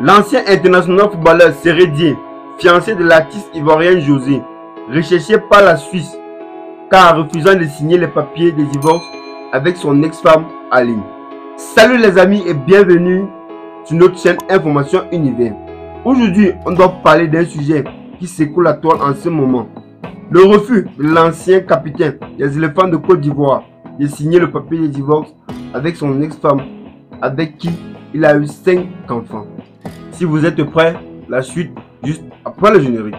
L'ancien international footballeur Séré Dié, fiancé de l'artiste ivoirien José, recherché par la Suisse car refusant de signer les papiers de divorce avec son ex-femme Aline. Salut les amis et bienvenue sur notre chaîne Information Univers. Aujourd'hui, on doit parler d'un sujet qui secoue la toile en ce moment. Le refus de l'ancien capitaine des éléphants de Côte d'Ivoire de signer le papier de divorce avec son ex-femme avec qui il a eu 5 enfants. Si vous êtes prêts, la suite juste après le générique.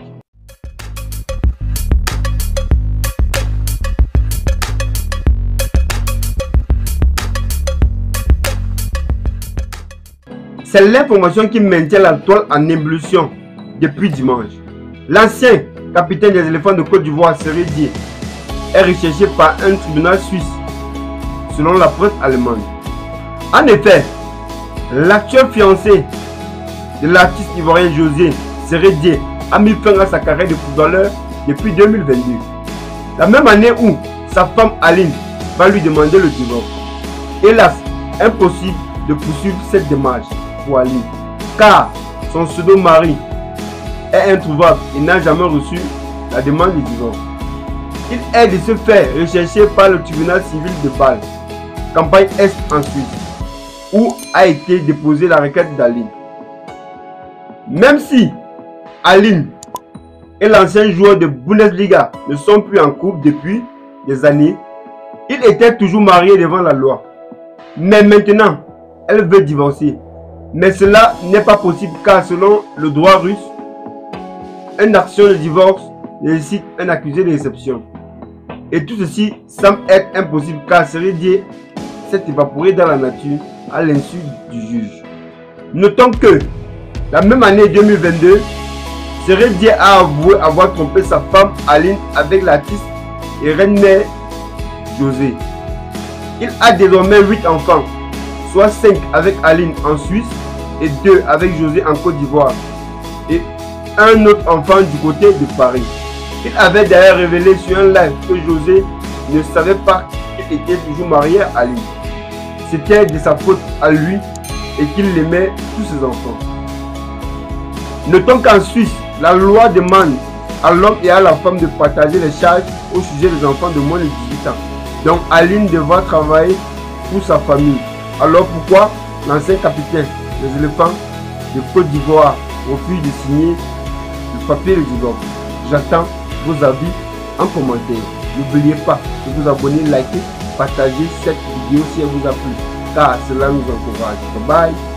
C'est l'information qui maintient la toile en ébullition depuis dimanche. L'ancien capitaine des éléphants de Côte d'Ivoire, Séré Dié, est recherché par un tribunal suisse, selon la presse allemande. En effet, l'actuel fiancé de l'artiste ivoirien José, Séré Dié, a mis fin à sa carrière de footballeur depuis 2022. La même année où sa femme Aline va lui demander le divorce. Hélas, impossible de poursuivre cette démarche pour Aline, car son pseudo-mari est introuvable et n'a jamais reçu la demande de divorce. Il est de ce fait recherché par le tribunal civil de Bâle, campagne Est en Suisse, où a été déposée la requête d'Aline. Même si Aline et l'ancien joueur de Bundesliga ne sont plus en couple depuis des années, ils étaient toujours mariés devant la loi. Mais maintenant, elle veut divorcer. Mais cela n'est pas possible car selon le droit russe, une action de divorce nécessite un accusé d'exception. Et tout ceci semble être impossible car Séré Dié s'est évaporé dans la nature à l'insu du juge. Notons que la même année 2022, Séré Dié a avoué avoir trompé sa femme Aline avec l'artiste et reine-mère José. Il a désormais 8 enfants, soit 5 avec Aline en Suisse et 2 avec José en Côte d'Ivoire et un autre enfant du côté de Paris. Il avait d'ailleurs révélé sur un live que José ne savait pas qu'il était toujours marié à Aline. C'était de sa faute à lui et qu'il aimait tous ses enfants. Notons qu'en Suisse, la loi demande à l'homme et à la femme de partager les charges au sujet des enfants de moins de 18 ans. Donc Aline devra travailler pour sa famille. Alors pourquoi l'ancien capitaine des éléphants de Côte d'Ivoire refuse de signer le papier de divorce? J'attends vos avis en commentaire. N'oubliez pas de vous abonner, liker, partager cette vidéo si elle vous a plu, car cela nous encourage. Bye bye.